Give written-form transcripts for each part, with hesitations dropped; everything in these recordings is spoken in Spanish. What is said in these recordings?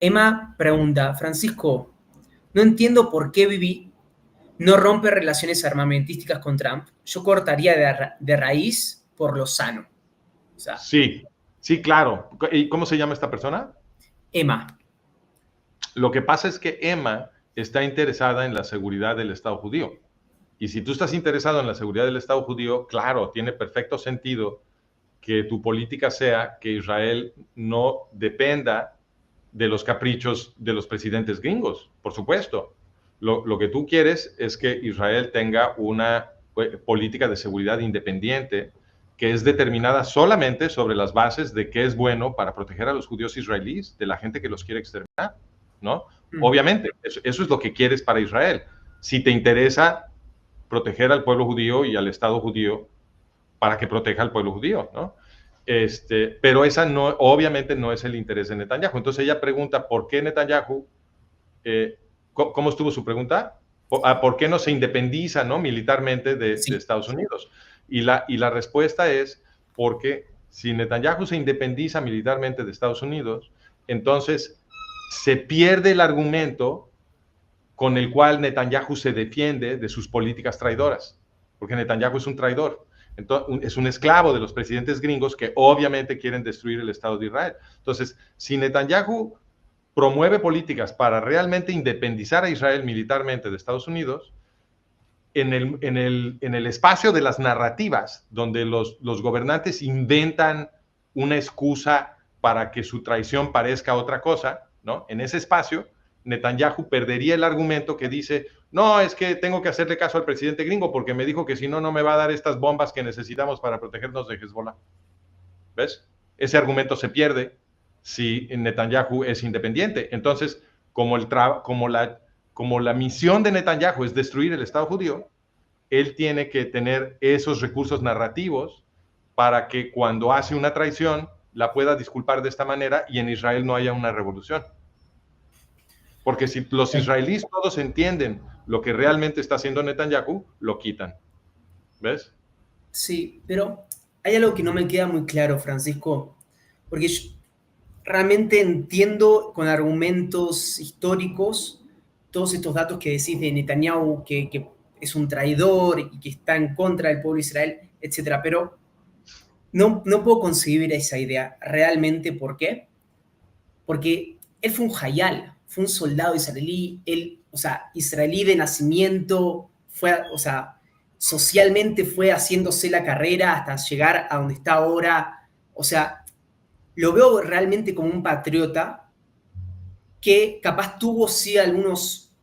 Emma pregunta, Francisco, no entiendo por qué Bibi no rompe relaciones armamentísticas con Trump. Yo cortaría de raíz por lo sano. O sea, Sí, sí, claro. ¿Y cómo se llama esta persona? Emma. Lo que pasa es que Emma está interesada en la seguridad del Estado judío. Y si tú estás interesado en la seguridad del Estado judío, claro, tiene perfecto sentido que tu política sea que Israel no dependa de los caprichos de los presidentes gringos, por supuesto. Lo que tú quieres es que Israel tenga una política de seguridad independiente que es determinada solamente sobre las bases de qué es bueno para proteger a los judíos israelíes de la gente que los quiere exterminar, ¿no? Obviamente, eso es lo que quieres para Israel. Si te interesa proteger al pueblo judío y al Estado judío, para que proteja al pueblo judío, ¿no? Pero esa no, obviamente no es el interés de Netanyahu. Entonces ella pregunta, ¿por qué Netanyahu, cómo estuvo su pregunta? ¿Por qué no se independiza, ¿no? militarmente de Estados Unidos? Y la respuesta es porque si Netanyahu se independiza militarmente de Estados Unidos, entonces se pierde el argumento con el cual Netanyahu se defiende de sus políticas traidoras, porque Netanyahu es un traidor. Entonces, es un esclavo de los presidentes gringos que obviamente quieren destruir el Estado de Israel. Entonces, si Netanyahu promueve políticas para realmente independizar a Israel militarmente de Estados Unidos, en el espacio de las narrativas, donde los gobernantes inventan una excusa para que su traición parezca otra cosa, ¿no? En ese espacio, Netanyahu perdería el argumento que dice, no, es que tengo que hacerle caso al presidente gringo porque me dijo que si no, no me va a dar estas bombas que necesitamos para protegernos de Hezbollah. ¿Ves? Ese argumento se pierde si Netanyahu es independiente. Entonces, como la misión de Netanyahu es destruir el Estado judío, él tiene que tener esos recursos narrativos para que cuando hace una traición la pueda disculpar de esta manera y en Israel no haya una revolución. Porque si los israelíes todos entienden lo que realmente está haciendo Netanyahu, lo quitan. ¿Ves? Sí, pero hay algo que no me queda muy claro, Francisco, porque yo realmente entiendo con argumentos históricos todos estos datos que decís de Netanyahu, que es un traidor y que está en contra del pueblo de Israel, etc. Pero no puedo concebir esa idea realmente. ¿Por qué? Porque él fue un hayal, fue un soldado israelí, él, o sea, israelí de nacimiento, fue, o sea, socialmente fue haciéndose la carrera hasta llegar a donde está ahora. O sea, lo veo realmente como un patriota que capaz tuvo sí algunos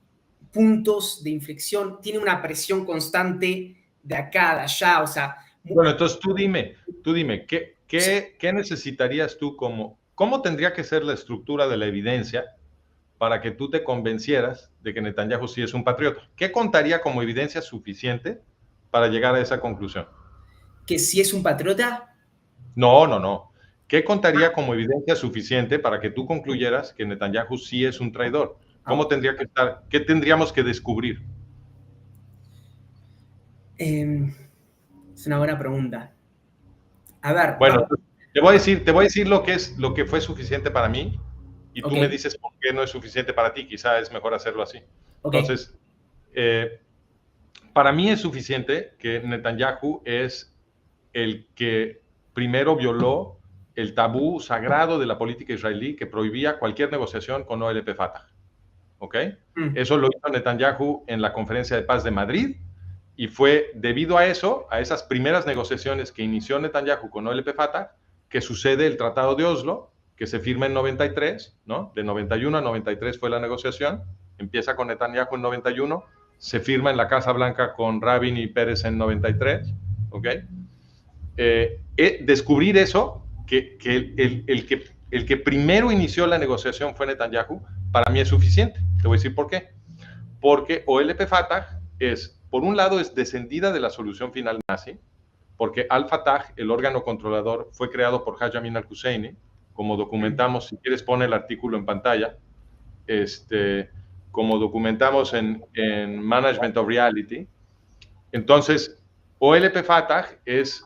puntos de inflexión, tiene una presión constante de acá, de allá, o sea... Bueno, entonces tú dime, ¿qué necesitarías tú cómo tendría que ser la estructura de la evidencia para que tú te convencieras de que Netanyahu sí es un patriota? ¿Qué contaría como evidencia suficiente para llegar a esa conclusión? ¿Que si es un patriota? No. ¿Qué contaría como evidencia suficiente para que tú concluyeras que Netanyahu sí es un traidor? ¿Cómo tendría que estar? ¿Qué tendríamos que descubrir? Es una buena pregunta. A ver, Bueno, vamos. te voy a decir lo que fue suficiente para mí y tú me dices por qué no es suficiente para ti. Quizá es mejor hacerlo así. Entonces, para mí es suficiente que Netanyahu es el que primero violó el tabú sagrado de la política israelí que prohibía cualquier negociación con OLP Fatah. ¿Ok? Eso lo hizo Netanyahu en la conferencia de paz de Madrid y fue debido a eso, a esas primeras negociaciones que inició Netanyahu con OLP Fatah, que sucede el Tratado de Oslo, que se firma en 93, ¿no? De 91 a 93 fue la negociación, empieza con Netanyahu en 91, se firma en la Casa Blanca con Rabin y Pérez en 93, ¿ok? Descubrir eso, que el que primero inició la negociación fue Netanyahu, para mí es suficiente. Te voy a decir por qué. Porque OLP Fatah es, por un lado, es descendida de la solución final nazi, porque Al-Fatah, el órgano controlador, fue creado por Haj Amin al-Husseini, como documentamos, si quieres pone el artículo en pantalla, como documentamos en Management of Reality. Entonces, OLP Fatah es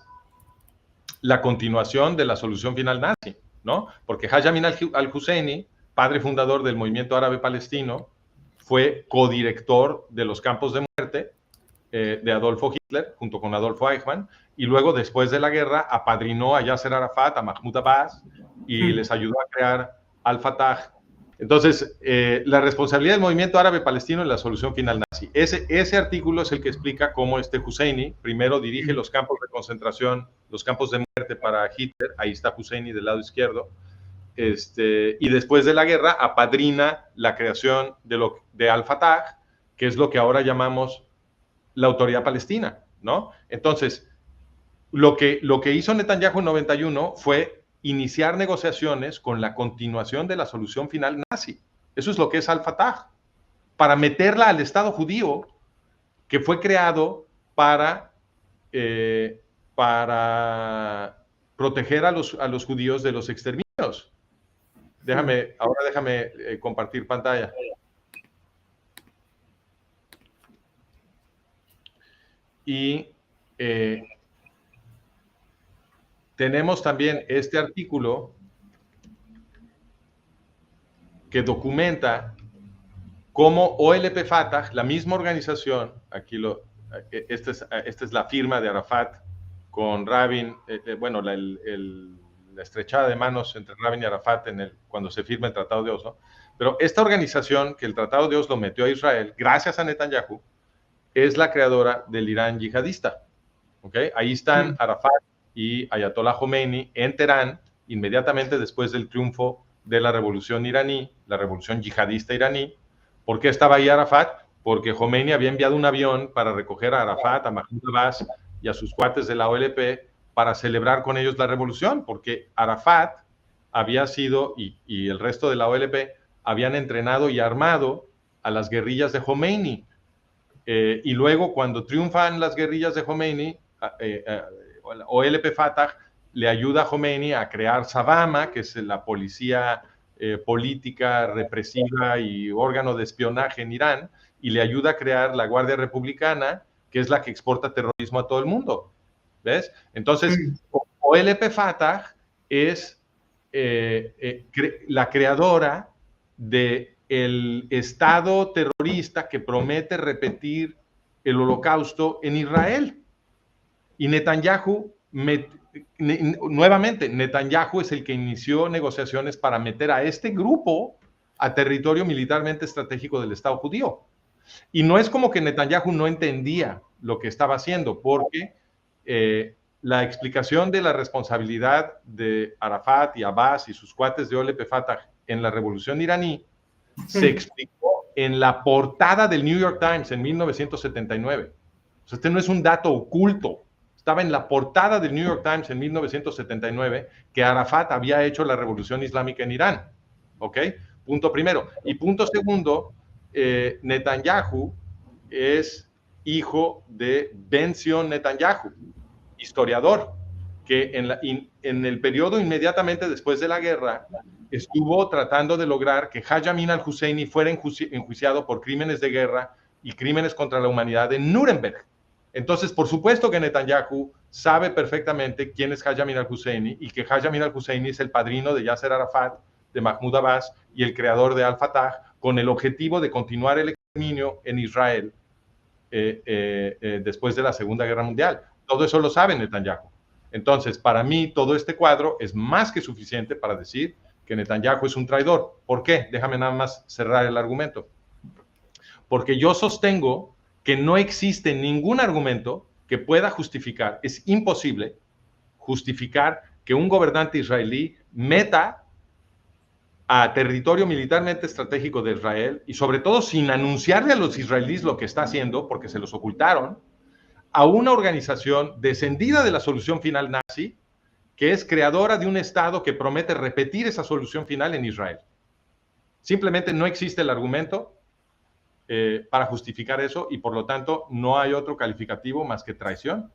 la continuación de la solución final nazi, ¿no? Porque Haj Amin al-Husseini padre fundador del movimiento árabe palestino, fue codirector de los campos de muerte de Adolfo Hitler, junto con Adolfo Eichmann, y luego, después de la guerra, apadrinó a Yasser Arafat, a Mahmoud Abbas, y les ayudó a crear Al-Fatah. Entonces, la responsabilidad del movimiento árabe palestino en la solución final nazi. Ese artículo es el que explica cómo Husseini primero dirige los campos de concentración, los campos de muerte para Hitler, ahí está Husseini del lado izquierdo, y después de la guerra apadrina la creación de Al-Fatah, que es lo que ahora llamamos la autoridad palestina, ¿no? Entonces, lo que hizo Netanyahu en 91 fue iniciar negociaciones con la continuación de la solución final nazi. Eso es lo que es Al-Fatah, para meterla al Estado judío, que fue creado para proteger a los judíos de los exterminios. Déjame compartir pantalla. Y tenemos también este artículo que documenta cómo OLP Fatah, la misma organización, esta es la firma de Arafat con Rabin, bueno, la estrechada de manos entre Rabin y Arafat cuando se firma el Tratado de Oslo, pero esta organización que el Tratado de Oslo metió a Israel, gracias a Netanyahu, es la creadora del Irán yihadista. ¿Okay? Ahí están Arafat y Ayatollah Khomeini en Teherán, inmediatamente después del triunfo de la revolución iraní, la revolución yihadista iraní. ¿Por qué estaba ahí Arafat? Porque Khomeini había enviado un avión para recoger a Arafat, a Mahmoud Abbas y a sus cuates de la OLP para celebrar con ellos la revolución, porque Arafat había sido, y el resto de la OLP, habían entrenado y armado a las guerrillas de Khomeini. Y luego, cuando triunfan las guerrillas de Khomeini, OLP Fatah le ayuda a Khomeini a crear Savama, que es la policía política, represiva y órgano de espionaje en Irán, y le ayuda a crear la Guardia Republicana, que es la que exporta terrorismo a todo el mundo. ¿Ves? Entonces, OLP Fatah es la creadora del Estado terrorista que promete repetir el Holocausto en Israel. Y Netanyahu, nuevamente, Netanyahu es el que inició negociaciones para meter a este grupo a territorio militarmente estratégico del Estado judío. Y no es como que Netanyahu no entendía lo que estaba haciendo, porque la explicación de la responsabilidad de Arafat y Abbas y sus cuates de OLP Fatah en la revolución iraní se explicó en la portada del New York Times en 1979. O sea, este no es un dato oculto. Estaba en la portada del New York Times en 1979 que Arafat había hecho la revolución islámica en Irán. ¿Ok? Punto primero. Y punto segundo, Netanyahu es hijo de Ben-Zion Netanyahu, historiador, que en el periodo inmediatamente después de la guerra estuvo tratando de lograr que Haj Amin al-Husseini fuera enjuiciado por crímenes de guerra y crímenes contra la humanidad en Nuremberg. Entonces, por supuesto que Netanyahu sabe perfectamente quién es Haj Amin al-Husseini y que Haj Amin al-Husseini es el padrino de Yasser Arafat, de Mahmoud Abbas y el creador de Al-Fatah, con el objetivo de continuar el exterminio en Israel después de la Segunda Guerra Mundial. Todo eso lo sabe Netanyahu. Entonces, para mí, todo este cuadro es más que suficiente para decir que Netanyahu es un traidor. ¿Por qué? Déjame nada más cerrar el argumento. Porque yo sostengo que no existe ningún argumento que pueda justificar, es imposible justificar que un gobernante israelí meta a territorio militarmente estratégico de Israel, y sobre todo sin anunciarle a los israelíes lo que está haciendo, porque se los ocultaron, a una organización descendida de la solución final nazi, que es creadora de un Estado que promete repetir esa solución final en Israel. Simplemente no existe el argumento para justificar eso, y por lo tanto no hay otro calificativo más que traición.